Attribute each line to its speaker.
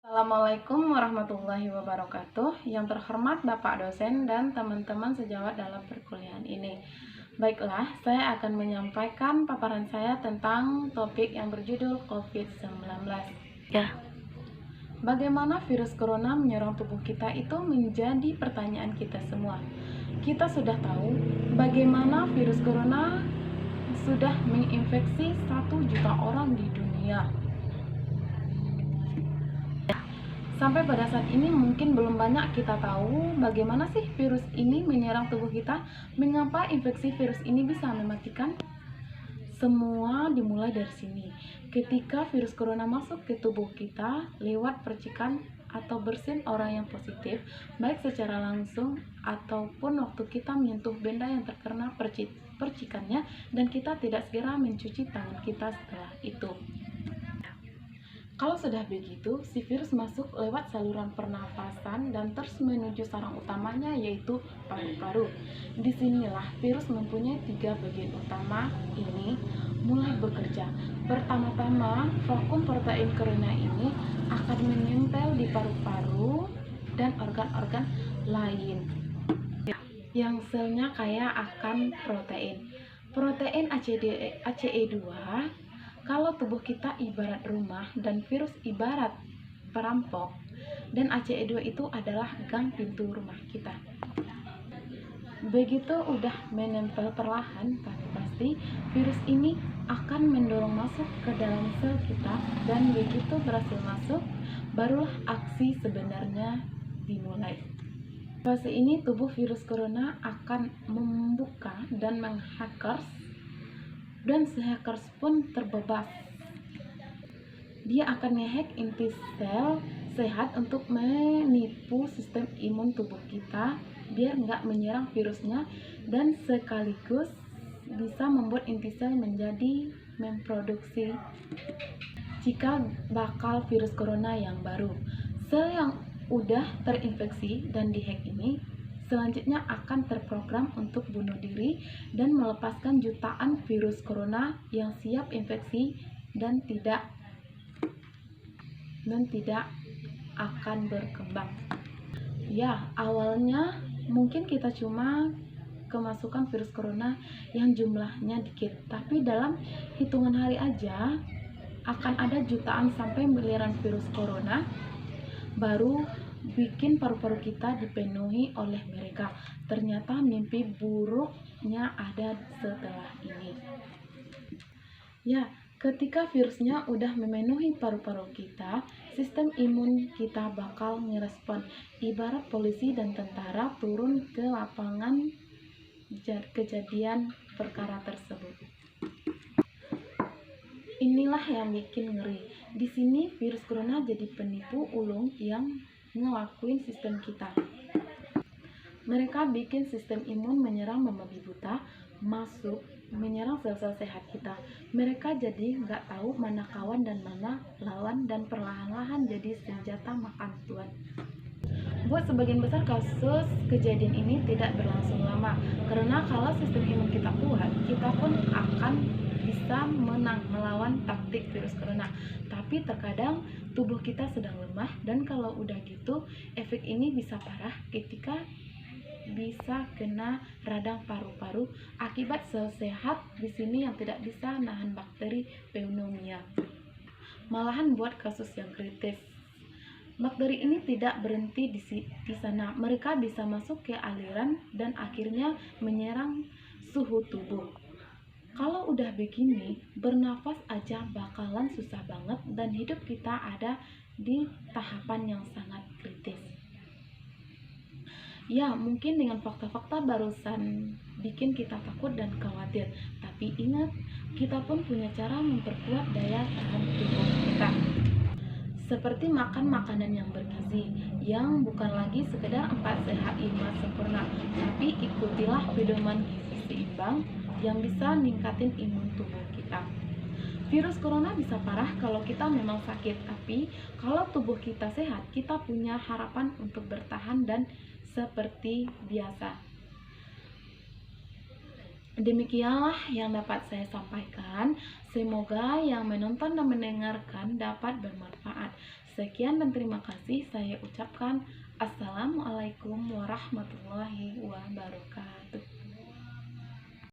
Speaker 1: Assalamualaikum warahmatullahi wabarakatuh. Yang terhormat Bapak dosen dan teman-teman sejawat dalam perkuliahan ini. Baiklah, saya akan menyampaikan paparan saya tentang topik yang berjudul COVID-19.
Speaker 2: Ya,
Speaker 1: Bagaimana virus corona menyerang tubuh kita itu menjadi pertanyaan kita semua. Kita sudah tahu bagaimana virus corona sudah menginfeksi 1 juta orang di dunia. Sampai pada saat ini mungkin belum banyak kita tahu bagaimana sih virus ini menyerang tubuh kita, mengapa infeksi virus ini bisa mematikan. Semua dimulai dari sini. Ketika virus corona masuk ke tubuh kita lewat percikan atau bersin orang yang positif, baik secara langsung ataupun waktu kita menyentuh benda yang terkena percikannya dan kita tidak segera mencuci tangan kita setelah itu. Kalau sudah begitu, si virus masuk lewat saluran pernafasan dan terus menuju sarang utamanya yaitu paru-paru. Disinilah virus mempunyai 3 bagian utama ini mulai bekerja. Pertama-tama, vakum protein corona ini akan menempel di paru-paru dan organ-organ lain yang selnya kaya akan protein. Protein ACE2. Kalau tubuh kita ibarat rumah dan virus ibarat perampok, dan ACE2 itu adalah gang pintu rumah kita. Begitu udah menempel perlahan, tapi pasti virus ini akan mendorong masuk ke dalam sel kita, dan begitu berhasil masuk, barulah aksi sebenarnya dimulai. Fase ini tubuh virus corona akan membuka dan menghackers, dan si hackers pun terbebas. Dia akan ngehack inti sel sehat untuk menipu sistem imun tubuh kita biar nggak menyerang virusnya, dan sekaligus bisa membuat inti sel menjadi memproduksi cikal bakal virus corona yang baru. Sel yang udah terinfeksi dan dihack ini selanjutnya akan terprogram untuk bunuh diri dan melepaskan jutaan virus corona yang siap infeksi dan tidak akan berkembang. Ya, awalnya mungkin kita cuma kemasukan virus corona yang jumlahnya dikit, tapi dalam hitungan hari aja akan ada jutaan sampai miliaran virus corona baru bikin paru-paru kita dipenuhi oleh mereka. Ternyata mimpi buruknya ada setelah ini. Ya, ketika virusnya udah memenuhi paru-paru kita, sistem imun kita bakal ngerespon. Ibarat polisi dan tentara turun ke lapangan kejadian perkara tersebut. Inilah yang bikin ngeri. Di sini virus corona jadi penipu ulung yang ngelakuin sistem kita. Mereka bikin sistem imun menyerang membabi buta, masuk menyerang sel-sel sehat kita. Mereka jadi nggak tahu mana kawan dan mana lawan, dan perlahan-lahan jadi senjata makan tuan. Buat sebagian besar kasus kejadian ini tidak berlangsung lama, karena kalau sistem imun kita kuat, kita pun akan bisa menang melawan taktik virus corona. Tapi terkadang tubuh kita sedang lemah, dan kalau udah gitu efek ini bisa parah ketika bisa kena radang paru-paru akibat sel sehat di sini yang tidak bisa nahan bakteri pneumonia. Malahan buat kasus yang kritis. Bakteri ini tidak berhenti di sana. Mereka bisa masuk ke aliran dan akhirnya menyerang suhu tubuh. Kalau udah begini, bernafas aja bakalan susah banget dan hidup kita ada di tahapan yang sangat kritis. Ya, mungkin dengan fakta-fakta barusan bikin kita takut dan khawatir. Tapi ingat, kita pun punya cara memperkuat daya tahan tubuh kita. Seperti makan makanan yang bergizi, yang bukan lagi sekedar 4 sehat 5 sempurna, tapi ikutilah pedoman gizi seimbang yang bisa ningkatin imun tubuh kita. Virus corona bisa parah kalau kita memang sakit, tapi kalau tubuh kita sehat, kita punya harapan untuk bertahan dan seperti biasa. Demikianlah yang dapat saya sampaikan. Semoga yang menonton dan mendengarkan dapat bermanfaat. Sekian dan terima kasih saya ucapkan. Assalamualaikum warahmatullahi wabarakatuh.